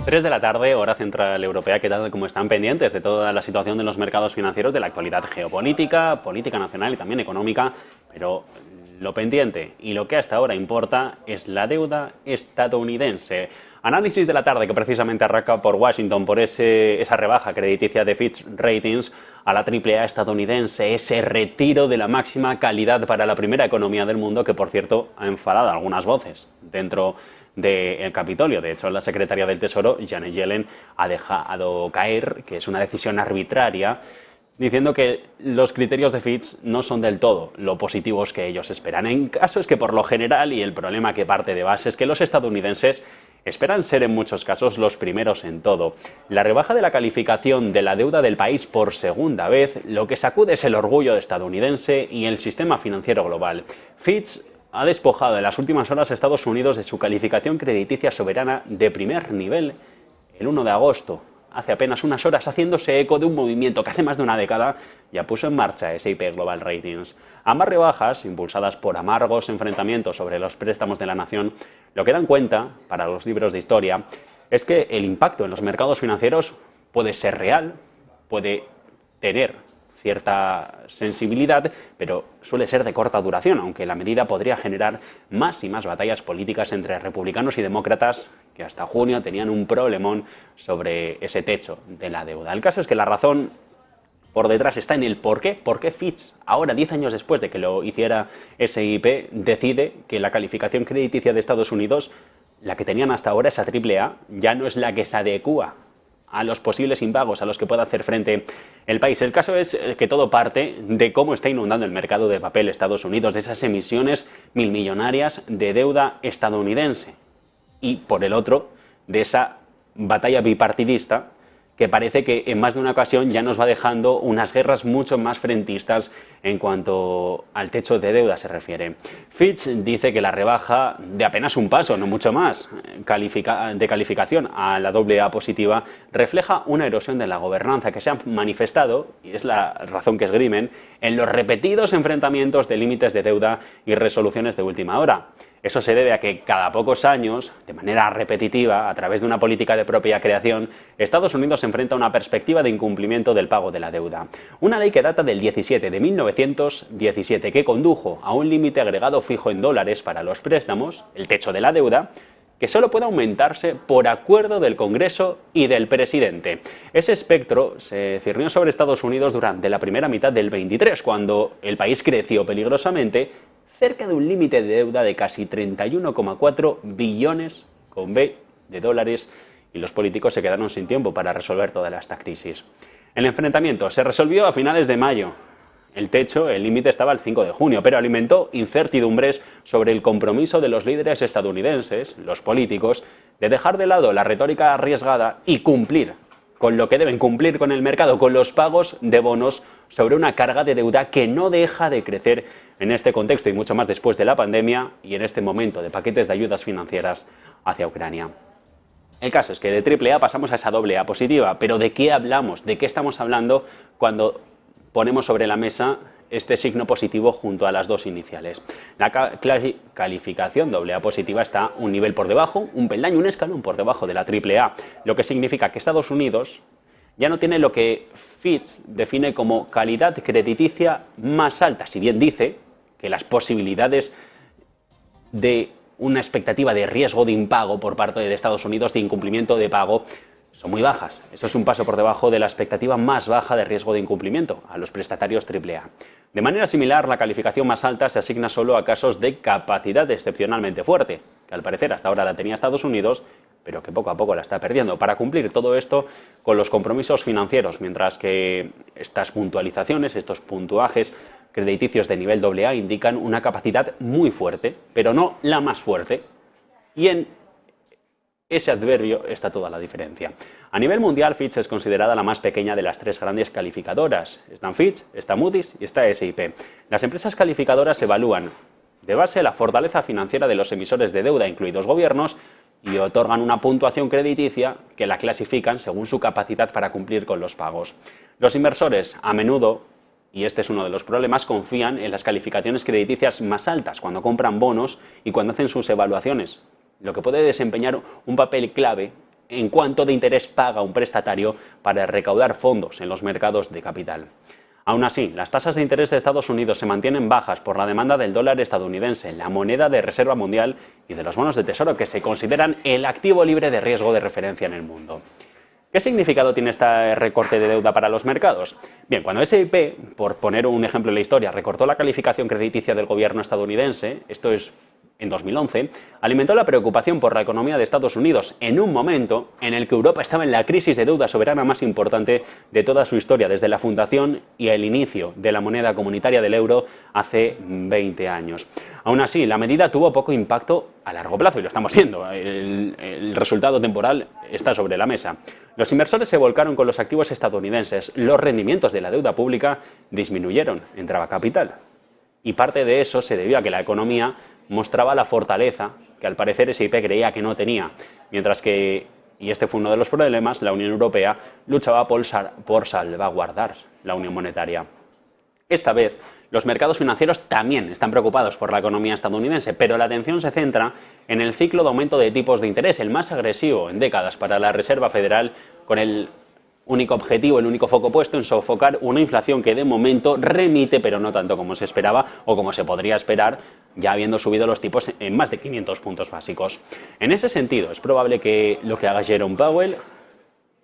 3 de la tarde, hora central europea. ¿Qué tal? ¿Cómo están? Pendientes de toda la situación de los mercados financieros, de la actualidad geopolítica, política nacional y también económica, pero lo pendiente y lo que hasta ahora importa es la deuda estadounidense. Análisis de la tarde que precisamente arranca por Washington por esa rebaja crediticia de Fitch Ratings a la AAA estadounidense, ese retiro de la máxima calidad para la primera economía del mundo que, por cierto, ha enfadado a algunas voces dentro del Capitolio. De hecho, la secretaria del Tesoro, Janet Yellen, ha dejado caer que es una decisión arbitraria, diciendo que los criterios de Fitch no son del todo lo positivos que ellos esperan. En caso es que por lo general, y el problema que parte de base, es que los estadounidenses esperan ser en muchos casos los primeros en todo. La rebaja de la calificación de la deuda del país por segunda vez, lo que sacude es el orgullo estadounidense y el sistema financiero global. Fitch ha despojado en las últimas horas a Estados Unidos de su calificación crediticia soberana de primer nivel el 1 de agosto, hace apenas unas horas, haciéndose eco de un movimiento que hace más de una década ya puso en marcha S&P Global Ratings. Ambas rebajas, impulsadas por amargos enfrentamientos sobre los préstamos de la nación, lo que dan cuenta, para los libros de historia, es que el impacto en los mercados financieros puede ser real, puede tener cierta sensibilidad, pero suele ser de corta duración, aunque la medida podría generar más y más batallas políticas entre republicanos y demócratas que hasta junio tenían un problemón sobre ese techo de la deuda. El caso es que la razón por detrás está en el por qué. ¿Por qué Fitch, ahora 10 años después de que lo hiciera S&P, decide que la calificación crediticia de Estados Unidos, la que tenían hasta ahora, esa AAA, ya no es la que se adecúa a los posibles impagos a los que pueda hacer frente el país? El caso es que todo parte de cómo está inundando el mercado de papel Estados Unidos, de esas emisiones milmillonarias de deuda estadounidense, y por el otro, de esa batalla bipartidista que parece que en más de una ocasión ya nos va dejando unas guerras mucho más frentistas en cuanto al techo de deuda se refiere. Fitch dice que la rebaja de apenas un paso, no mucho más, de calificación a la AA positiva, refleja una erosión de la gobernanza que se ha manifestado, y es la razón que esgrimen, en los repetidos enfrentamientos de límites de deuda y resoluciones de última hora. Eso se debe a que cada pocos años, de manera repetitiva, a través de una política de propia creación, Estados Unidos se enfrenta a una perspectiva de incumplimiento del pago de la deuda. Una ley que data del 17 de 1917, que condujo a un límite agregado fijo en dólares para los préstamos, el techo de la deuda, que solo puede aumentarse por acuerdo del Congreso y del presidente. Ese espectro se cirnió sobre Estados Unidos durante la primera mitad del 23, cuando el país creció peligrosamente, cerca de un límite de deuda de casi 31,4 billones con B de dólares, y los políticos se quedaron sin tiempo para resolver toda esta crisis. El enfrentamiento se resolvió a finales de mayo. El techo, el límite, estaba el 5 de junio, pero alimentó incertidumbres sobre el compromiso de los líderes estadounidenses, los políticos, de dejar de lado la retórica arriesgada y cumplir con lo que deben cumplir con el mercado, con los pagos de bonos sobre una carga de deuda que no deja de crecer en este contexto y mucho más después de la pandemia y en este momento de paquetes de ayudas financieras hacia Ucrania. El caso es que de AAA pasamos a esa AA positiva, pero ¿de qué hablamos? ¿De qué estamos hablando cuando ponemos sobre la mesa este signo positivo junto a las dos iniciales? La calificación AA positiva está un nivel por debajo, un peldaño, un escalón por debajo de la AAA, lo que significa que Estados Unidos ya no tiene lo que Fitch define como calidad crediticia más alta, si bien dice que las posibilidades de una expectativa de riesgo de impago por parte de Estados Unidos, de incumplimiento de pago, son muy bajas. Eso es un paso por debajo de la expectativa más baja de riesgo de incumplimiento a los prestatarios AAA. De manera similar, la calificación más alta se asigna solo a casos de capacidad excepcionalmente fuerte, que al parecer hasta ahora la tenía Estados Unidos, pero que poco a poco la está perdiendo, para cumplir todo esto con los compromisos financieros, mientras que estas puntualizaciones, estos puntuajes crediticios de nivel AA indican una capacidad muy fuerte, pero no la más fuerte, y en ese adverbio está toda la diferencia. A nivel mundial, Fitch es considerada la más pequeña de las tres grandes calificadoras. Están Fitch, está Moody's y está S&P. Las empresas calificadoras evalúan de base la fortaleza financiera de los emisores de deuda, incluidos gobiernos, y otorgan una puntuación crediticia que la clasifican según su capacidad para cumplir con los pagos. Los inversores, a menudo, y este es uno de los problemas, confían en las calificaciones crediticias más altas cuando compran bonos y cuando hacen sus evaluaciones, lo que puede desempeñar un papel clave en cuánto de interés paga un prestatario para recaudar fondos en los mercados de capital. Aún así, las tasas de interés de Estados Unidos se mantienen bajas por la demanda del dólar estadounidense, la moneda de reserva mundial y de los bonos de tesoro, que se consideran el activo libre de riesgo de referencia en el mundo. ¿Qué significado tiene este recorte de deuda para los mercados? Bien, cuando S&P, por poner un ejemplo en la historia, recortó la calificación crediticia del gobierno estadounidense, esto es en 2011, alimentó la preocupación por la economía de Estados Unidos en un momento en el que Europa estaba en la crisis de deuda soberana más importante de toda su historia, desde la fundación y el inicio de la moneda comunitaria del euro hace 20 años. Aún así, la medida tuvo poco impacto a largo plazo y lo estamos viendo. El resultado temporal está sobre la mesa. Los inversores se volcaron con los activos estadounidenses, los rendimientos de la deuda pública disminuyeron, entraba capital. Y parte de eso se debió a que la economía mostraba la fortaleza que al parecer S&P creía que no tenía, mientras que, y este fue uno de los problemas, la Unión Europea luchaba por salvaguardar la unión monetaria. Esta vez, los mercados financieros también están preocupados por la economía estadounidense, pero la atención se centra en el ciclo de aumento de tipos de interés, el más agresivo en décadas para la Reserva Federal, con el único objetivo, el único foco puesto en sofocar una inflación que de momento remite, pero no tanto como se esperaba o como se podría esperar, ya habiendo subido los tipos en más de 500 puntos básicos. En ese sentido, es probable que lo que haga Jerome Powell,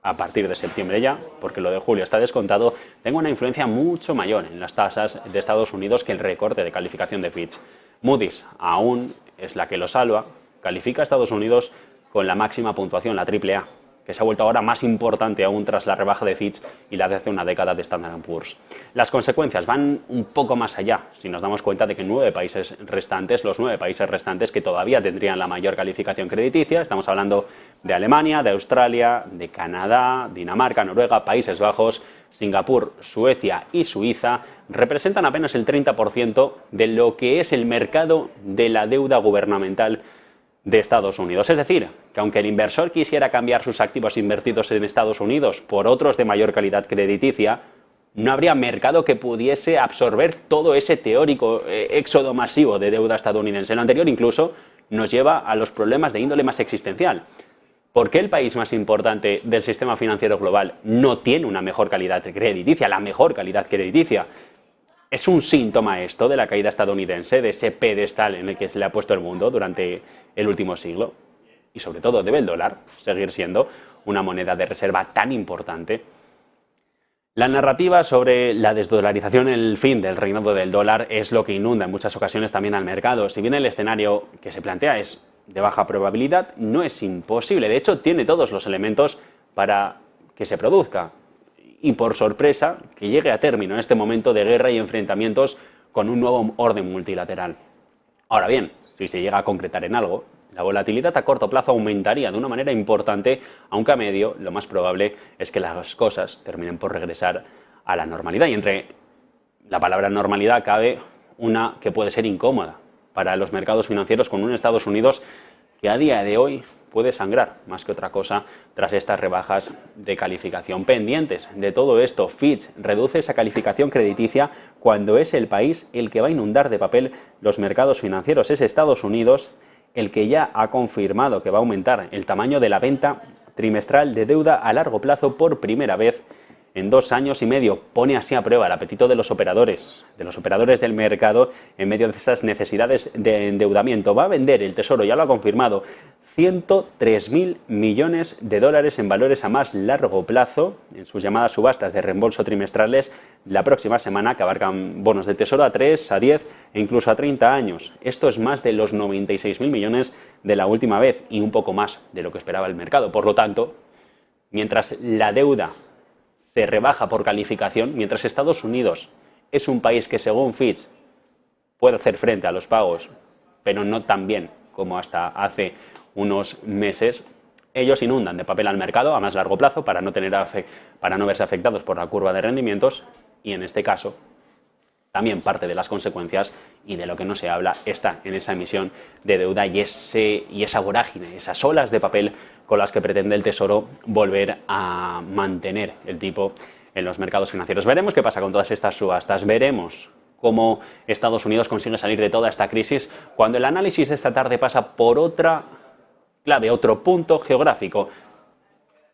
a partir de septiembre ya, porque lo de julio está descontado, tenga una influencia mucho mayor en las tasas de Estados Unidos que el recorte de calificación de Fitch. Moody's aún es la que lo salva, califica a Estados Unidos con la máxima puntuación, la AAA, que se ha vuelto ahora más importante aún tras la rebaja de Fitch y la de hace una década de Standard & Poor's. Las consecuencias van un poco más allá, si nos damos cuenta de que los 9 países restantes que todavía tendrían la mayor calificación crediticia, estamos hablando de Alemania, de Australia, de Canadá, Dinamarca, Noruega, Países Bajos, Singapur, Suecia y Suiza, representan apenas el 30% de lo que es el mercado de la deuda gubernamental de Estados Unidos. Es decir, que aunque el inversor quisiera cambiar sus activos invertidos en Estados Unidos por otros de mayor calidad crediticia, no habría mercado que pudiese absorber todo ese teórico éxodo masivo de deuda estadounidense. Lo anterior incluso nos lleva a los problemas de índole más existencial. ¿Por qué el país más importante del sistema financiero global no tiene una mejor calidad crediticia, la mejor calidad crediticia? ¿Es un síntoma esto de la caída estadounidense, de ese pedestal en el que se le ha puesto el mundo durante el último siglo? Y sobre todo, ¿debe el dólar seguir siendo una moneda de reserva tan importante? La narrativa sobre la desdolarización, el fin del reinado del dólar, es lo que inunda en muchas ocasiones también al mercado. Si bien el escenario que se plantea es de baja probabilidad, no es imposible. De hecho, tiene todos los elementos para que se produzca. Y por sorpresa, que llegue a término en este momento de guerra y enfrentamientos con un nuevo orden multilateral. Ahora bien, si se llega a concretar en algo, la volatilidad a corto plazo aumentaría de una manera importante, aunque a medio lo más probable es que las cosas terminen por regresar a la normalidad. Y entre la palabra normalidad cabe una que puede ser incómoda para los mercados financieros, con un Estados Unidos que a día de hoy puede sangrar más que otra cosa tras estas rebajas de calificación. Pendientes de todo esto, Fitch reduce esa calificación crediticia cuando es el país el que va a inundar de papel los mercados financieros. Es Estados Unidos el que ya ha confirmado que va a aumentar el tamaño de la venta trimestral de deuda a largo plazo por primera vez en 2 años y medio. Pone así a prueba el apetito de los operadores del mercado en medio de esas necesidades de endeudamiento. Va a vender el Tesoro, ya lo ha confirmado, 103.000 millones de dólares en valores a más largo plazo en sus llamadas subastas de reembolso trimestrales la próxima semana, que abarcan bonos de Tesoro a 3, a 10 e incluso a 30 años. Esto es más de los 96.000 millones de la última vez y un poco más de lo que esperaba el mercado. Por lo tanto, mientras la deuda se rebaja por calificación, mientras Estados Unidos es un país que según Fitch puede hacer frente a los pagos, pero no tan bien como hasta hace unos meses, ellos inundan de papel al mercado a más largo plazo para no verse afectados por la curva de rendimientos y en este caso también parte de las consecuencias y de lo que no se habla está en esa emisión de deuda y esa vorágine, esas olas de papel con las que pretende el Tesoro volver a mantener el tipo en los mercados financieros. Veremos qué pasa con todas estas subastas, veremos cómo Estados Unidos consigue salir de toda esta crisis cuando el análisis de esta tarde pasa por otra clave, otro punto geográfico.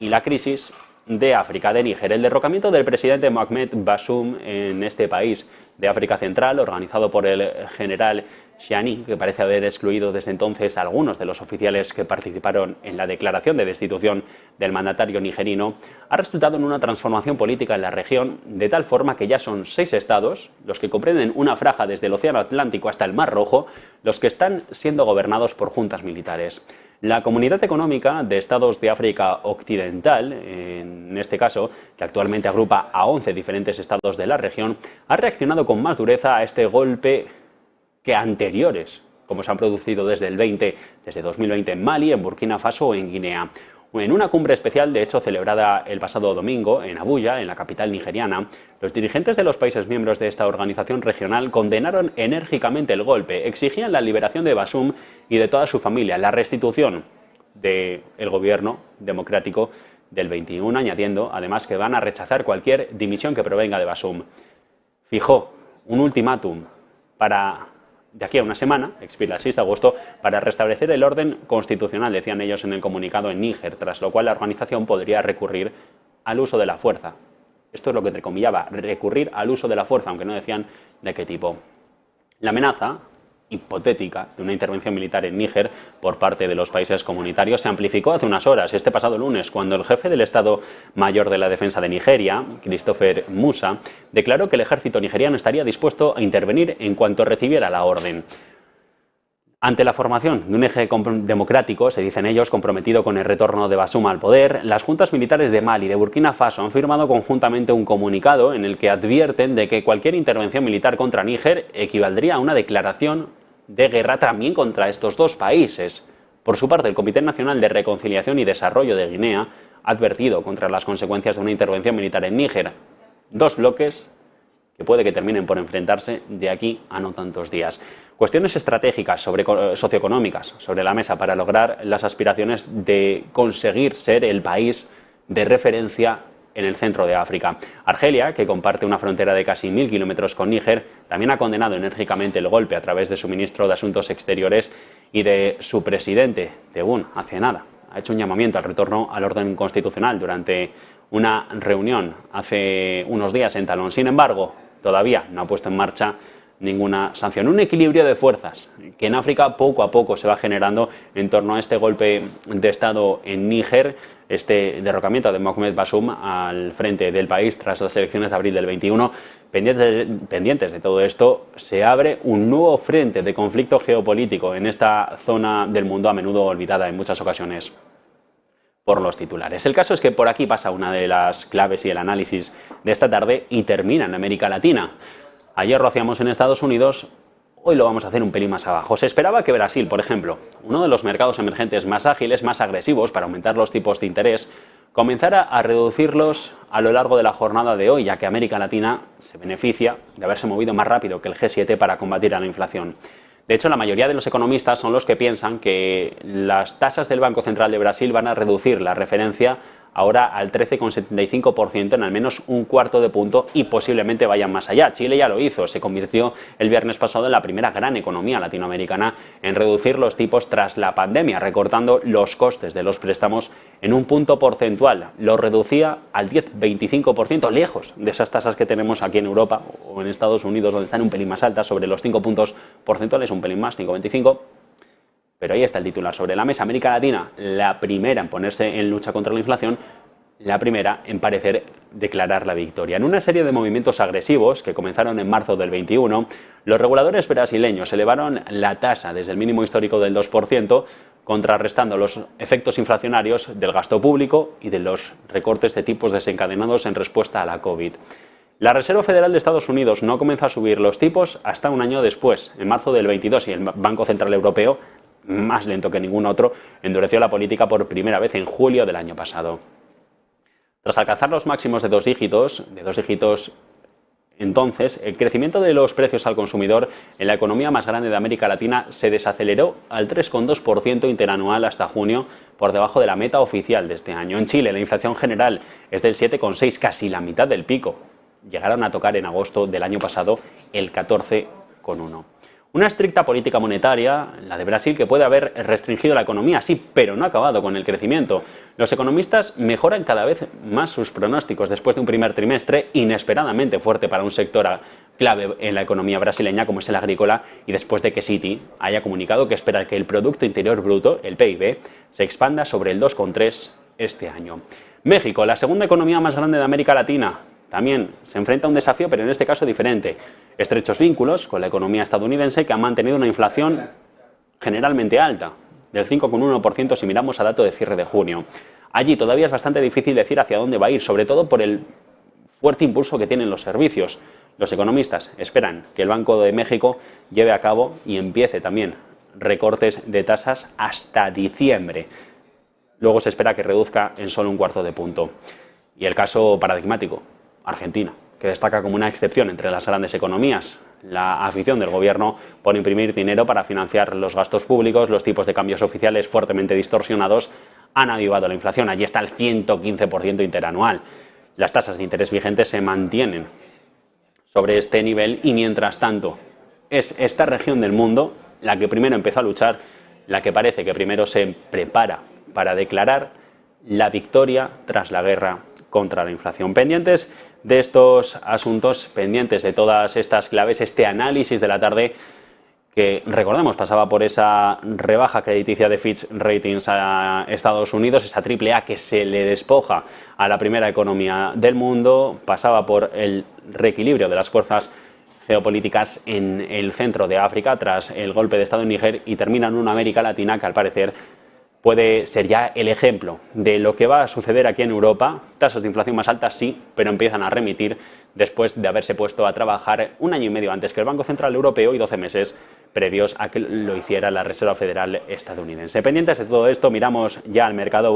y la crisis de África, de Níger. El derrocamiento del presidente Mohamed Bazoum en este país de África Central, organizado por el general Chiani, que parece haber excluido desde entonces a algunos de los oficiales que participaron en la declaración de destitución del mandatario nigerino, ha resultado en una transformación política en la región, de tal forma que ya son 6 estados, los que comprenden una franja desde el Océano Atlántico hasta el Mar Rojo, los que están siendo gobernados por juntas militares. La Comunidad Económica de Estados de África Occidental, en este caso, que actualmente agrupa a 11 diferentes estados de la región, ha reaccionado con más dureza a este golpe que anteriores, como se han producido desde 2020 en Mali, en Burkina Faso o en Guinea. En una cumbre especial, de hecho celebrada el pasado domingo en Abuya, en la capital nigeriana, los dirigentes de los países miembros de esta organización regional condenaron enérgicamente el golpe, exigían la liberación de Bazoum y de toda su familia, la restitución del gobierno democrático del 21, añadiendo además que van a rechazar cualquier dimisión que provenga de Bazoum. Fijó un ultimátum para de aquí a una semana, expira el 6 de agosto, para restablecer el orden constitucional, decían ellos en el comunicado en Níger, tras lo cual la organización podría recurrir al uso de la fuerza. Esto es lo que entrecomillaba, recurrir al uso de la fuerza, aunque no decían de qué tipo. La amenaza hipotética de una intervención militar en Níger por parte de los países comunitarios se amplificó hace unas horas, este pasado lunes, cuando el jefe del Estado Mayor de la Defensa de Nigeria, Christopher Musa, declaró que el ejército nigeriano estaría dispuesto a intervenir en cuanto recibiera la orden. Ante la formación de un eje democrático, se dicen ellos, comprometido con el retorno de Bazoum al poder, las juntas militares de Mali y de Burkina Faso han firmado conjuntamente un comunicado en el que advierten de que cualquier intervención militar contra Níger equivaldría a una declaración de guerra también contra estos dos países. Por su parte, el Comité Nacional de Reconciliación y Desarrollo de Guinea ha advertido contra las consecuencias de una intervención militar en Níger. Dos bloques que puede que terminen por enfrentarse de aquí a no tantos días. Cuestiones estratégicas, socioeconómicas, sobre la mesa para lograr las aspiraciones de conseguir ser el país de referencia en el centro de África. Argelia, que comparte una frontera de casi 1000 kilómetros con Níger, también ha condenado enérgicamente el golpe a través de su ministro de Asuntos Exteriores y de su presidente, Tebboune, hace nada. Ha hecho un llamamiento al retorno al orden constitucional durante una reunión hace unos días en Talón. Sin embargo, todavía no ha puesto en marcha ninguna sanción. Un equilibrio de fuerzas que en África poco a poco se va generando en torno a este golpe de Estado en Níger, este derrocamiento de Mohamed Bazoum al frente del país tras las elecciones de abril del 21. Pendientes de todo esto, se abre un nuevo frente de conflicto geopolítico en esta zona del mundo a menudo olvidada en muchas ocasiones por los titulares. El caso es que por aquí pasa una de las claves y el análisis de esta tarde y termina en América Latina. Ayer lo hacíamos en Estados Unidos, hoy lo vamos a hacer un pelín más abajo. Se esperaba que Brasil, por ejemplo, uno de los mercados emergentes más ágiles, más agresivos para aumentar los tipos de interés, comenzara a reducirlos a lo largo de la jornada de hoy, ya que América Latina se beneficia de haberse movido más rápido que el G7 para combatir a la inflación. De hecho, la mayoría de los economistas son los que piensan que las tasas del Banco Central de Brasil van a reducir la referencia ahora al 13,75% en al menos un cuarto de punto y posiblemente vayan más allá. Chile ya lo hizo, se convirtió el viernes pasado en la primera gran economía latinoamericana en reducir los tipos tras la pandemia, recortando los costes de los préstamos en un punto porcentual. Lo reducía al 10-25%, lejos de esas tasas que tenemos aquí en Europa o en Estados Unidos, donde están un pelín más altas, sobre los 5 puntos porcentuales, un pelín más, 5,25%. Pero ahí está el titular sobre la mesa. América Latina, la primera en ponerse en lucha contra la inflación, la primera en parecer declarar la victoria. En una serie de movimientos agresivos que comenzaron en marzo del 21, los reguladores brasileños elevaron la tasa desde el mínimo histórico del 2%, contrarrestando los efectos inflacionarios del gasto público y de los recortes de tipos desencadenados en respuesta a la COVID. La Reserva Federal de Estados Unidos no comenzó a subir los tipos hasta un año después, en marzo del 22, y el Banco Central Europeo, más lento que ningún otro, endureció la política por primera vez en julio del año pasado. Tras alcanzar los máximos de dos dígitos, entonces, el crecimiento de los precios al consumidor en la economía más grande de América Latina se desaceleró al 3,2% interanual hasta junio, por debajo de la meta oficial de este año. En Chile, la inflación general es del 7,6%, casi la mitad del pico. Llegaron a tocar en agosto del año pasado el 14,1%. Una estricta política monetaria, la de Brasil, que puede haber restringido la economía, sí, pero no ha acabado con el crecimiento. Los economistas mejoran cada vez más sus pronósticos después de un primer trimestre inesperadamente fuerte para un sector clave en la economía brasileña como es el agrícola, y después de que Citi haya comunicado que espera que el Producto Interior Bruto, el PIB, se expanda sobre el 2,3 este año. México, la segunda economía más grande de América Latina, también se enfrenta a un desafío, pero en este caso diferente. Estrechos vínculos con la economía estadounidense, que ha mantenido una inflación generalmente alta, del 5,1% si miramos a dato de cierre de junio. Allí todavía es bastante difícil decir hacia dónde va a ir, sobre todo por el fuerte impulso que tienen los servicios. Los economistas esperan que el Banco de México lleve a cabo y empiece también recortes de tasas hasta diciembre. Luego se espera que reduzca en solo 1/4 punto. Y el caso paradigmático, Argentina, que destaca como una excepción entre las grandes economías. La afición del gobierno por imprimir dinero para financiar los gastos públicos, los tipos de cambios oficiales fuertemente distorsionados han avivado la inflación. Allí está el 115% interanual. Las tasas de interés vigentes se mantienen sobre este nivel y, mientras tanto, es esta región del mundo la que primero empezó a luchar, la que parece que primero se prepara para declarar la victoria tras la guerra contra la inflación. Pendientes de estos asuntos, pendientes de todas estas claves, este análisis de la tarde que, recordemos, pasaba por esa rebaja crediticia de Fitch Ratings a Estados Unidos, esa AAA que se le despoja a la primera economía del mundo, pasaba por el reequilibrio de las fuerzas geopolíticas en el centro de África tras el golpe de Estado en Níger y termina en una América Latina que al parecer puede ser ya el ejemplo de lo que va a suceder aquí en Europa. Tasas de inflación más altas, sí, pero empiezan a remitir después de haberse puesto a trabajar 1 año y medio antes que el Banco Central Europeo y 12 meses previos a que lo hiciera la Reserva Federal estadounidense. Pendientes de todo esto, miramos ya al mercado